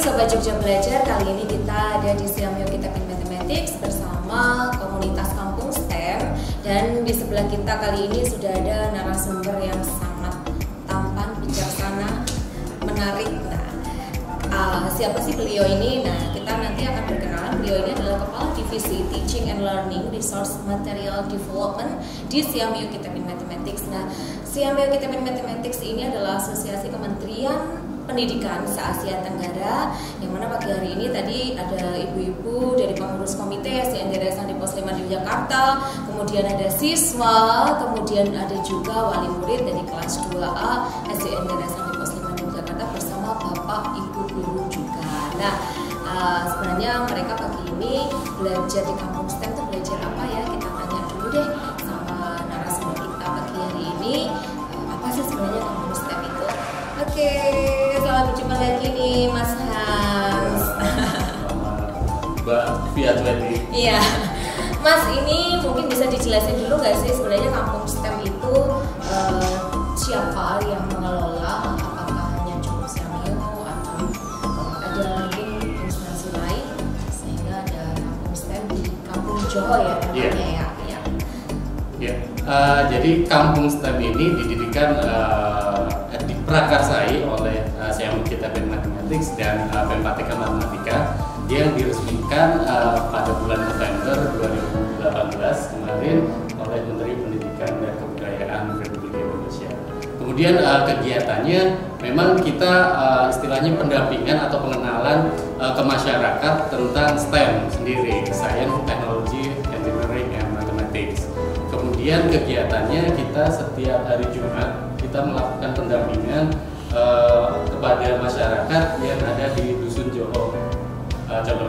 Sobat Jogja Belajar, kali ini kita ada di Siam Yuk Kita Mathematics bersama komunitas kampung STEM. Dan di sebelah kita kali ini sudah ada narasumber yang sangat tampan, bijaksana, menarik. Siapa sih beliau ini? Nah, kita nanti akan berkenalan. Beliau ini adalah Kepala Divisi Teaching and Learning Resource Material Development di Siam Yuk Kita Mathematics. Nah, Siam Yuk Kita Mathematics ini adalah asosiasi kementerian pendidikan se-Asia Tenggara, yang mana pagi hari ini tadi ada ibu-ibu dari pengurus komite SDN Yayasan di Pos 5 di Jakarta, kemudian ada siswa, kemudian ada juga wali murid dari kelas 2A SDN Yayasan di Pos 5 di Jakarta bersama bapak ibu guru juga. Nah, sebenarnya mereka pagi ini belajar di kampung STEM itu belajar apa ya? Kita tanya dulu deh sama narasumber kita pagi hari ini, apa sih sebenarnya kampung STEM itu? Oke, selamat berjumpa lagi nih Mas Hans. Mbak Fiatweti. Iya, Mas, ini mungkin bisa dijelasin dulu nggak sih sebenarnya kampung STEM itu siapa yang mengelola? Apakah hanya cukup Siamio atau ada mungkin instansi lain sehingga ada kampung STEM di Kampung Johor ya namanya ya? Jadi kampung STEM ini didirikan diprakarsai oleh Siam Yuk Kita Mathematics dan Pematika Matematika yang diresmikan pada bulan November 2018 kemarin oleh Menteri Pendidikan dan Kebudayaan Republik Indonesia. Kemudian kegiatannya memang kita istilahnya pendampingan atau pengenalan ke masyarakat tentang STEM sendiri, Science, Technology, Engineering, and Mathematics. Kemudian kegiatannya kita setiap hari Jumat kita melakukan pendampingan kepada masyarakat yang ada di Dusun Johor, Cator.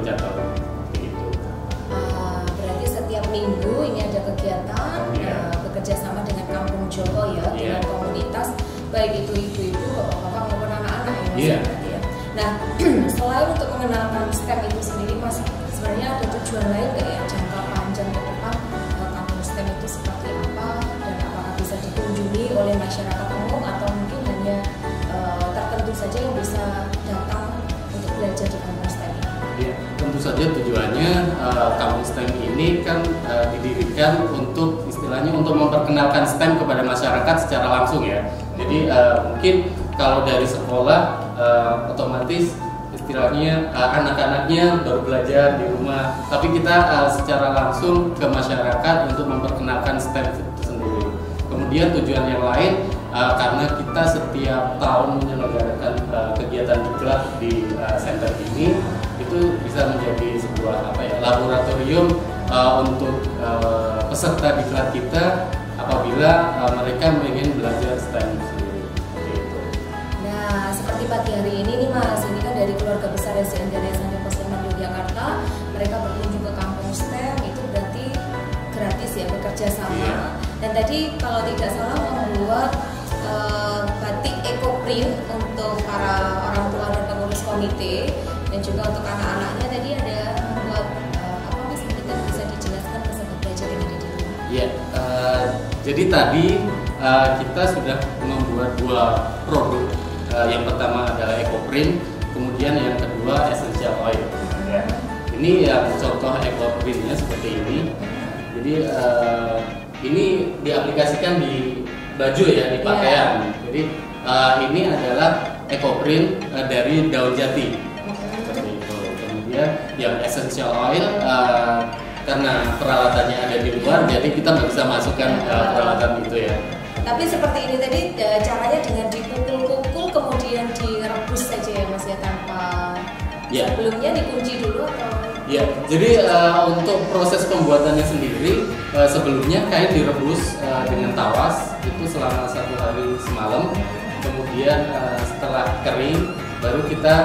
Begitu. Berarti setiap minggu ini ada kegiatan bekerja sama dengan Kampung Johor ya, dengan komunitas baik itu ibu-ibu, bapak-bapak maupun anak-anak ya Mas. Nah, selain untuk mengenalkan STEM itu sendiri, Mas, sebenarnya ada tujuan lain nggak ya jangka panjang ke depan kampung STEM itu seperti apa dan apakah bisa dikunjungi oleh masyarakat umum atau mungkin hanya tertentu saja yang bisa datang untuk belajar di kampung STEM ini? Ya, tentu saja tujuannya kampung STEM ini kan didirikan untuk istilahnya untuk memperkenalkan STEM kepada masyarakat secara langsung ya. Jadi mungkin kalau dari sekolah otomatis istilahnya anak-anaknya baru belajar di rumah, tapi kita secara langsung ke masyarakat untuk memperkenalkan STEM itu sendiri. Kemudian tujuan yang lain karena kita setiap tahun menyelenggarakan kegiatan diklat di center ini, itu bisa menjadi sebuah laboratorium untuk peserta diklat kita apabila mereka ingin belajar STEM sendiri. Nah, seperti pagi hari ini nih Mas, ini kan dari keluarga besar SDN Yayasan di Pos 5 Yogyakarta, mereka berkunjung ke kampung STEM, itu berarti gratis ya, bekerja sama. Dan tadi kalau tidak salah membuat batik ekoprint untuk para orang tua dan pengurus komite dan juga untuk anak-anaknya. Tadi ada membuat apa Mas, mungkin bisa dijelaskan ke sahabat belajar yang ada di rumah? Iya, jadi tadi kita sudah membuat dua produk. Yang pertama adalah ekoprint, kemudian yang kedua essential oil. Ini yang contoh ekoprintnya seperti ini. Jadi ini diaplikasikan di baju ya, di pakaian. Jadi ini adalah ekoprint dari daun jati. Seperti itu. Kemudian yang essential oil karena peralatannya ada di luar, jadi kita nggak bisa masukkan peralatan itu ya. Tapi seperti ini tadi caranya dengan dipukul-pukul kemudian direbus saja ya Mas ya, tanpa sebelumnya dikunci dulu atau? Ya, jadi untuk proses pembuatannya sendiri sebelumnya kain direbus dengan tawas itu selama 1 hari semalam. Kemudian setelah kering baru kita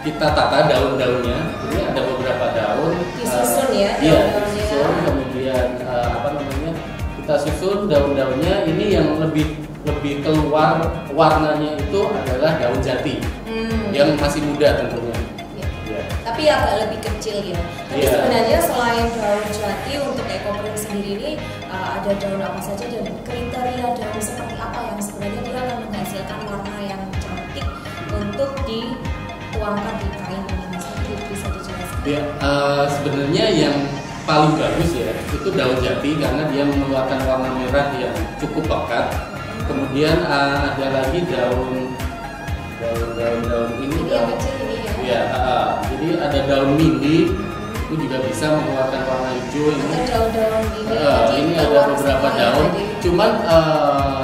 kita tata daun-daunnya. Jadi ada beberapa daun. Disusun ya? Iya, disusun. Kemudian kita susun daun-daunnya. Ini yang lebih keluar warnanya itu adalah daun jati yang masih muda tentunya. Tapi agak lebih kecil ya. Tapi sebenarnya selain daun jati untuk ekoprint sendiri ini ada daun apa saja dan kriteria daun seperti apa yang sebenarnya dia akan menghasilkan warna yang cantik untuk di dituangkan di kain ini, Mas? Bisa dijelaskan? Ya, sebenarnya yang paling bagus ya itu daun jati karena dia mengeluarkan warna merah yang cukup pekat. Kemudian ada lagi daun ini. Ini yang kecil ini ya? Ya, jadi ada daun mini itu juga bisa mengeluarkan warna hijau ini. Atau daun-daun ini? Ini ada beberapa daun. Cuman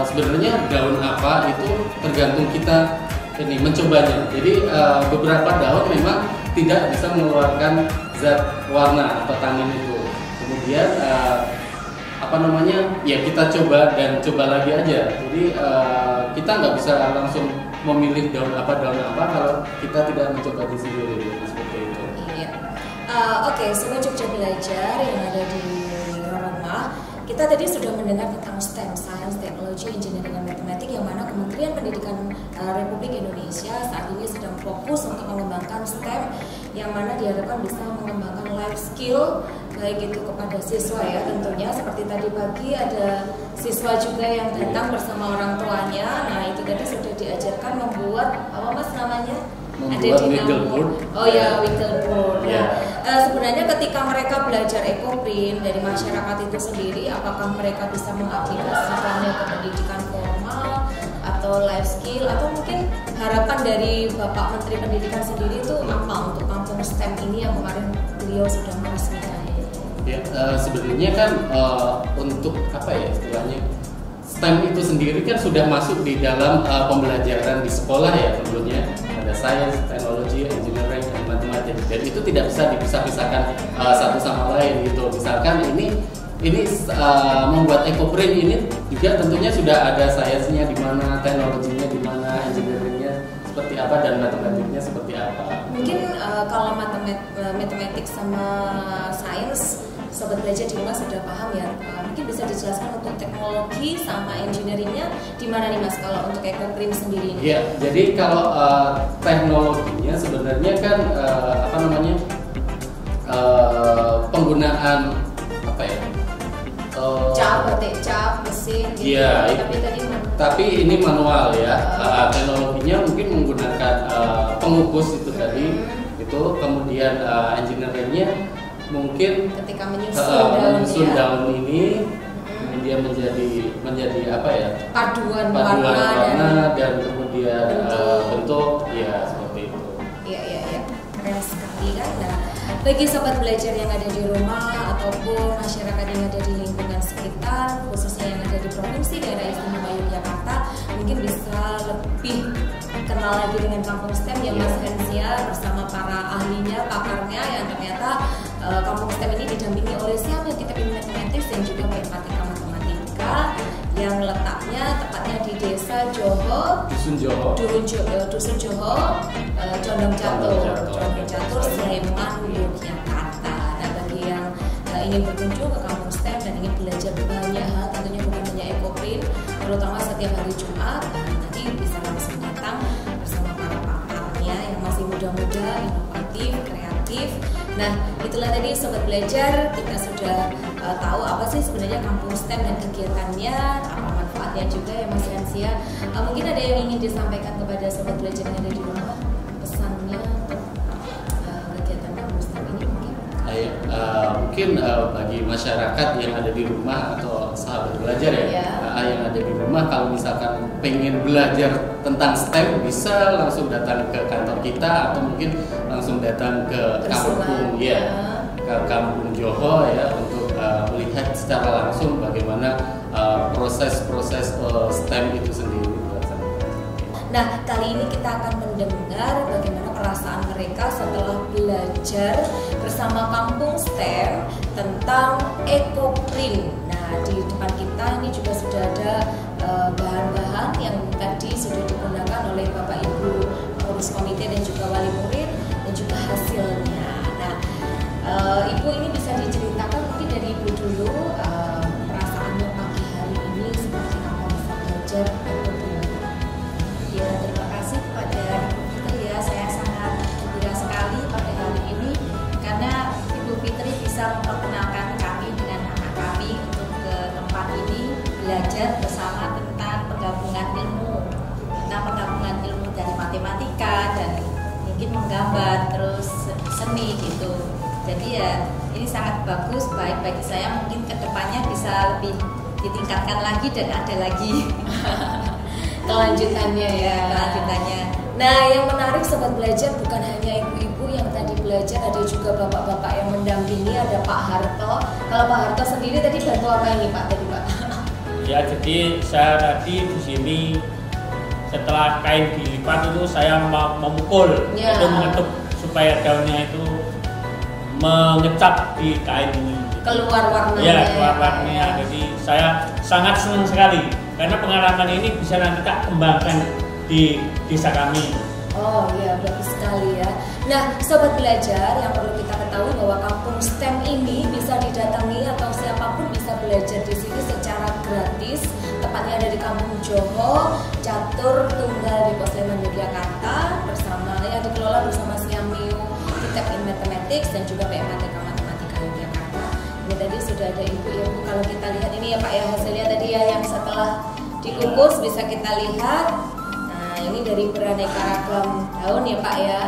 sebenarnya daun apa itu tergantung kita ini mencobanya. Jadi beberapa daun memang tidak bisa mengeluarkan zat warna atau tanin itu. Kemudian ya kita coba dan coba lagi aja. Jadi kita nggak bisa langsung memilih daun apa kalau kita tidak mencoba di sendiri seperti itu. Iya. Oke, Sobat Jogja Belajar yang ada di rumah, kita tadi sudah mendengar tentang STEM, Science, Technology, Engineering, dan Matematik, yang mana Kementerian Pendidikan Republik Indonesia saat ini sedang fokus untuk mengembangkan STEM, yang mana diharapkan bisa mengembangkan life skill baik itu kepada siswa ya tentunya. Seperti tadi pagi ada siswa juga yang datang bersama orang tuanya. Nah itu tadi sudah diajarkan membuat apa Mas namanya? Membuat wiggleboard. Oh ya, wiggleboard. Ya. Sebenarnya ketika mereka belajar ekoprint dari masyarakat itu sendiri, apakah mereka bisa mengaplikasikannya ke pendidikan formal atau life skill, atau mungkin harapan dari Bapak Menteri Pendidikan sendiri itu apa untuk kampung STEM ini yang kemarin beliau sudah meresmikan? Ya, sebenarnya kan untuk apa ya istilahnya, STEM itu sendiri kan sudah masuk di dalam pembelajaran di sekolah ya tentunya. Ada Science, Technology, Engineering, dan Matematik. Dan itu tidak bisa dipisah-pisahkan satu sama lain gitu. Misalkan ini membuat ekoprint ini juga tentunya sudah ada sainsnya di mana, teknologinya di mana, engineeringnya seperti apa, dan matematiknya seperti apa. Mungkin kalau matematik sama sains Sobat Belajar di rumah sudah paham ya. Mungkin bisa dijelaskan untuk teknologi sama engineeringnya di mana nih Mas kalau untuk ekoprint sendiri ini? Ya, jadi kalau teknologinya sebenarnya kan penggunaan apa ya? Cap mesin gitu. Iya. Tapi ini manual ya. Teknologinya mungkin menggunakan pengukus itu tadi. Itu kemudian engineeringnya mungkin ketika menyusun daun ini dia menjadi apa ya? Paduan warna dan kemudian bentuk ya seperti itu. Iya. Keren sekali kan. Nah, bagi Sobat Belajar yang ada di rumah ataupun masyarakat yang ada di lingkungan sekitar, khususnya yang ada di Provinsi Daerah Istimewa Yogyakarta, mungkin bisa lebih kenal lagi dengan kampung STEM yang Mas Hensia bersama para ahlinya, pakarnya, yang ternyata kampung STEM ini didampingi oleh siapa yang kita matematis dan juga matematika yang letaknya tepatnya di Desa Dusun Joho, Condong Catur, Sleman, Yogyakarta. Nah, bagi yang ingin berkunjung ke kampung STEM dan ingin belajar banyak hal, tentunya bukan hanya ekoprint, terutama setiap hari Jumat, nanti bisa langsung datang bersama para pakarnya yang masih muda-muda, inovatif, kreatif. Nah, itulah tadi Sobat Belajar, kita sudah tahu apa sih sebenarnya kampung STEM dan kegiatannya, apa manfaatnya juga ya Mas Hensia. Mungkin ada yang ingin disampaikan kepada Sobat Belajar yang ada di rumah, pesannya untuk kegiatan kampung STEM ini mungkin? Mungkin bagi masyarakat yang ada di rumah atau sahabat belajar yang ada di rumah, kalau misalkan pengen belajar tentang STEM bisa langsung datang ke kantor kita atau mungkin langsung datang ke kampung ke Kampung Joho ya untuk melihat secara langsung bagaimana proses-proses STEM itu sendiri. Nah, kali ini kita akan mendengar bagaimana perasaan mereka setelah belajar bersama kampung STEM tentang ekoprint. Nah, di depan kita ini juga sudah ada bahan-bahan yang tadi sudah digunakan oleh Bapak Ibu pengurus komite dan juga wali murid, dan juga hasilnya. Nah, Ibu ini bisa diceritakan mungkin dari Ibu dulu, perasaannya pagi hari ini seperti apa bisa belajar ekoprint. Ya, terima kasih kepada Ibu Fitri ya, saya sangat gembira sekali pada hari ini karena Ibu Fitri bisa memperkenalkan kami dengan anak kami untuk ke tempat ini belajar bersama tentang penggabungan ilmu dari matematika dan menggambar, terus seni gitu. Jadi ya ini sangat bagus, baik bagi saya, mungkin kedepannya bisa lebih ditingkatkan lagi dan ada lagi kelanjutannya ya. kelanjutannya. Nah, yang menarik Sobat Belajar bukan hanya ibu-ibu yang tadi belajar, ada juga bapak-bapak yang mendampingi, ada Pak Harto. Kalau Pak Harto sendiri tadi bantu apa ini Pak tadi Pak? Ya, jadi saya tadi di sini setelah kain dilipat itu saya memukul, Ya. itu mengetuk supaya daunnya itu mengecap di kain ini. Keluar warnanya. Ya, keluar warnanya. Jadi saya sangat senang sekali karena pengalaman ini bisa nanti tak kembangkan di desa kami. Oh iya, bagus sekali ya. Nah, Sobat Belajar, yang perlu kita ketahui bahwa kampung STEM ini bisa didatangi atau siapapun bisa belajar di sini secara gratis. Tepatnya ada di Kampung Joho, Catur Tunggal di Pos Sleman, Yogyakarta, bersama ya dikelola bersama Siameo Kitab in Mathematics dan juga PMATK Matematika Yogyakarta. Ini tadi sudah ada ibu ya Bu, kalau kita lihat ini ya Pak ya, hasilnya tadi ya yang setelah dikukus bisa kita lihat. Nah, ini dari beraneka ragam daun ya Pak ya.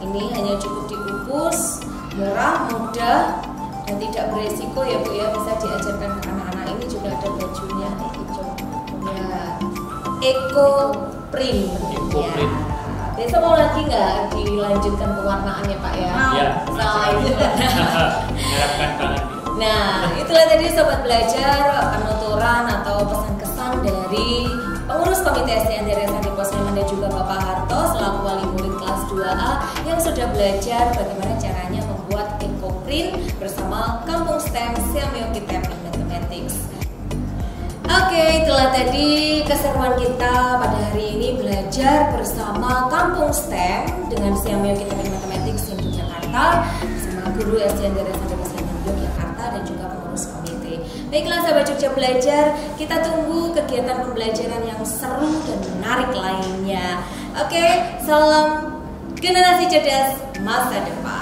Ini hanya cukup dikukus, murah, mudah, dan tidak beresiko ya Bu ya, bisa diajarkan ke anak-anak. Ini juga ada bajunya hijau. Ya, Eco Print. Eco Print. Ya. Besok mau lagi nggak dilanjutkan pewarnaan ya Pak ya? Ya, Nah, mengharapkan banget. Nah, itulah tadi Sobat Belajar penuturan atau pesan-kesan dari pengurus Komite SDN Desa di Pos Sleman dan juga Bapak Harto selaku wali murid kelas 2A yang sudah belajar bagaimana caranya membuat ecoprint bersama Kampung STEM Siameo Kitab in Mathematics. Oke, itulah tadi keseruan kita pada hari ini belajar bersama Kampung STEM dengan Siameo Kitab in Mathematics di Yogyakarta bersama guru SDN Desa di Pos Sleman Yogyakarta dan juga pengurus komite. Baiklah sahabat Jogja Belajar, kita tunggu kegiatan pembelajaran yang seru dan menarik lainnya. Oke, salam generasi cerdas masa depan.